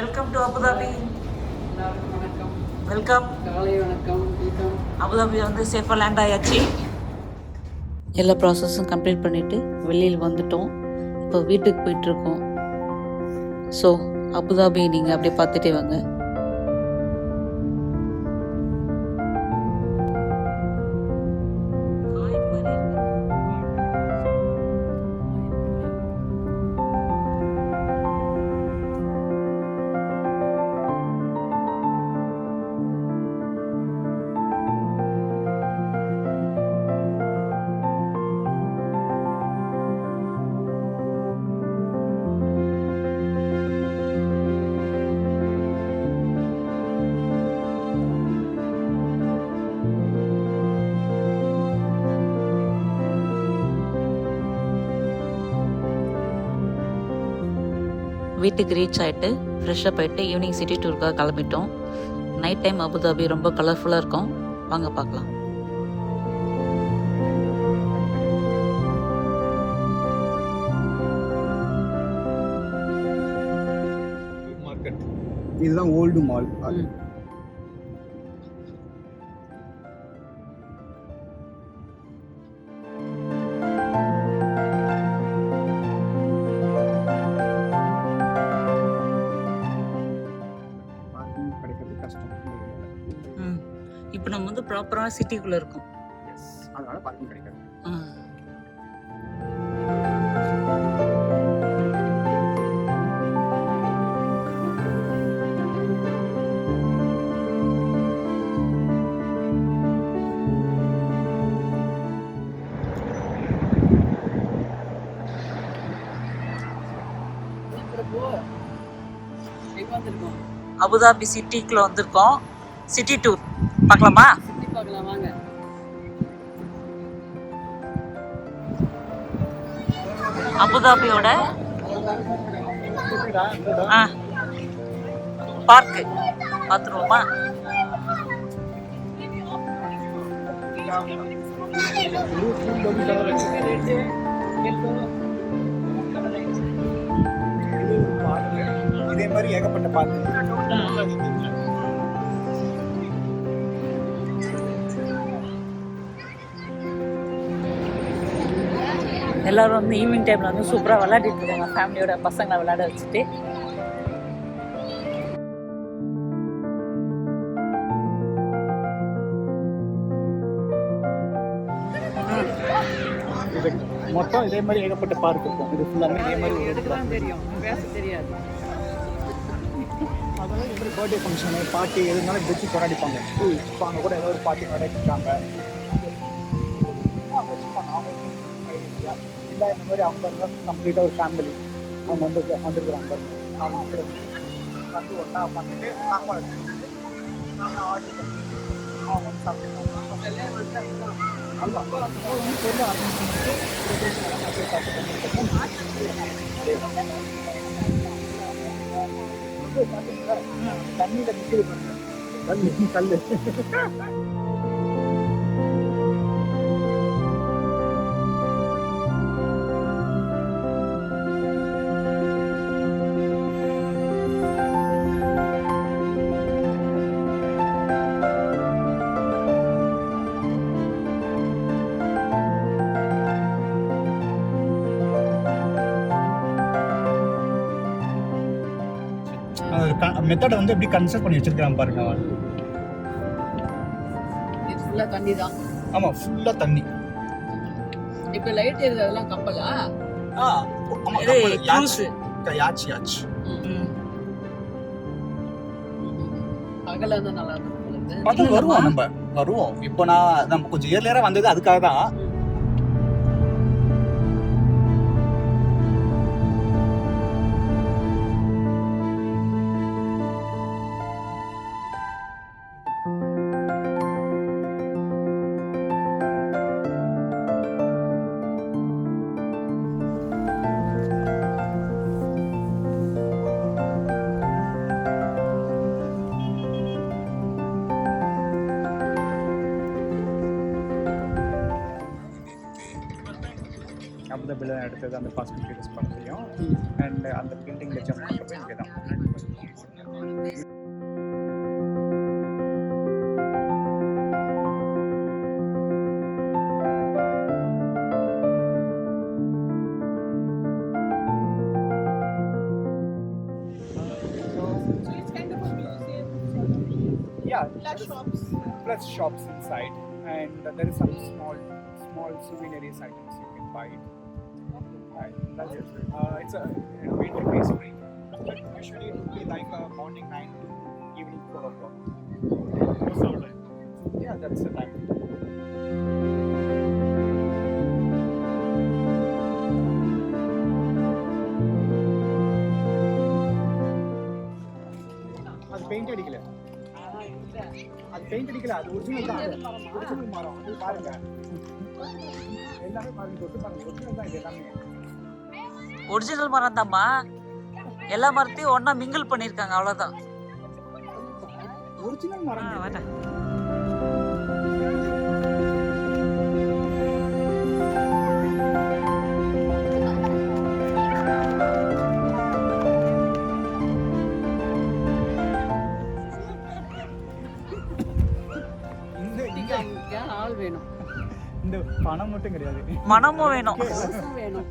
Welcome to Abu Dhabi. எல்லாருக்கும் வணக்கம். Welcome. காலை வணக்கம். வெல்கம். அபுதாபி வந்து சேஃபாக லேண்ட் ஆயாச்சு. எல்லா ப்ராசஸும் கம்ப்ளீட் பண்ணிவிட்டு வெளியில் வந்துட்டோம். இப்போ வீட்டுக்கு போயிட்டுருக்கோம். ஸோ அபுதாபி நீங்கள் அப்படியே பார்த்துட்டே வாங்க. வீட்டுக்கு ரீச் ஆகிட்டு ஃப்ரெஷ்ஷப் ஆகிட்டு ஈவினிங் சிட்டி டூருக்காக கிளம்பிட்டோம். நைட் டைம் அபுதாபி ரொம்ப கலர்ஃபுல்லாக இருக்கும். வாங்க பார்க்கலாம். இதுதான் ஓல்டு மால். இப்போ நம்ம வந்து ப்ராப்பரான சிட்டிக்குள்ளே இருக்கோம். அதனால பார்க்கிங் கிடைக்காது. அபுதாபி சிட்டிக்குள்ள வந்திருக்கோம். சிட்டி டூர் பார்க்கலாமா? சுத்தி பார்க்கலாம் வாங்க. அபுதாபியோட பார்க்கு பார்த்துருவோமா? இதே மாதிரி ஏகப்பட்ட பார்க்கு. எல்லாரும் வந்து ஈவினிங் டைமில் வந்து சூப்பராக விளையாடிட்டு இருக்காங்க. ஃபேமிலியோட பசங்களை விளையாட வச்சுட்டு மொத்தம் இதே மாதிரி ஏகப்பட்ட பார்க் இருக்கும். இது ஃபுல்லாமே இதே மாதிரி தெரியும், பேச தெரியாது. அதனால இந்த மாதிரி பர்த்டே ஃபங்க்ஷனு பார்ட்டி எதுனாலும் வச்சு கொண்டாடிப்பாங்க. இப்போ அங்கே கூட ஏதோ ஒரு பார்ட்டி கொண்டாடிட்டாங்க. இல்லை இந்த மாதிரி அவங்க கம்ப்ளீட்டாக ஒரு ஃபேமிலி அவங்க வந்துருக்குறாங்க. அவங்க வந்து ஒன்றா உட்காந்துட்டு சாப்பாடு நாங்கள் ஆர்டர் பண்ணி அவங்க வந்து சாப்பிட்டுருக்காங்க. தண்ணியில மிக்சர் பண்ணுங்க. கல்லு மெத்தட் வந்து எப்படி கன்சல்ட் பண்ணி வச்சிருக்காங்க பாருங்க. இது ஃபுல்லா தண்ணி தான். ஆமா, ஃபுல்லா தண்ணி. இப்ப லைட் எரியறதெல்லாம் கப்பலா? ஆமா, இது க்ரூஸ். யாச். பகல தான் நல்லா இருக்கும். பார்த்தா வருவோம். இப்போ நம்ம கொஞ்சம் ஏர்லியரா வந்தது அதுக்காக தான். அபுதாபியில் எடுத்தது அந்த ஃபாஸ்ட் அண்ட் ஃபியூரியஸ் படத்தையும் அண்ட் அந்த பில்டிங்கில் ஜம்ப் பண்ணுறப்ப இங்கே தான். So it's kind of a museum. Yeah, Plus shops. shops inside, and there is some small souvenir items you can buy. And that's it. It's a winter phase free. But usually it would be like morning 9 to evening 4 o'clock. Yeah, that's the time. அது paint அடிக்கல, அது paint அடிக்கல, அது original தான். Original மரம் அது பாருங்க, எல்லாமே பாருங்க, தொட்டு பாருங்க, ஒரிஜினல் தான் இது எல்லாமே. ஒரிஜினல் மரம் தான்மா, எல்லா மரத்தையும் ஒண்ணா மிங்கிள் பண்ணிருக்காங்க, அவ்வளவுதான். ஒரிஜினல் மரம். ஆள் வேணும். இந்த பணம் மட்டும் கிடையாது, மனமும் வேணும். வேணும்.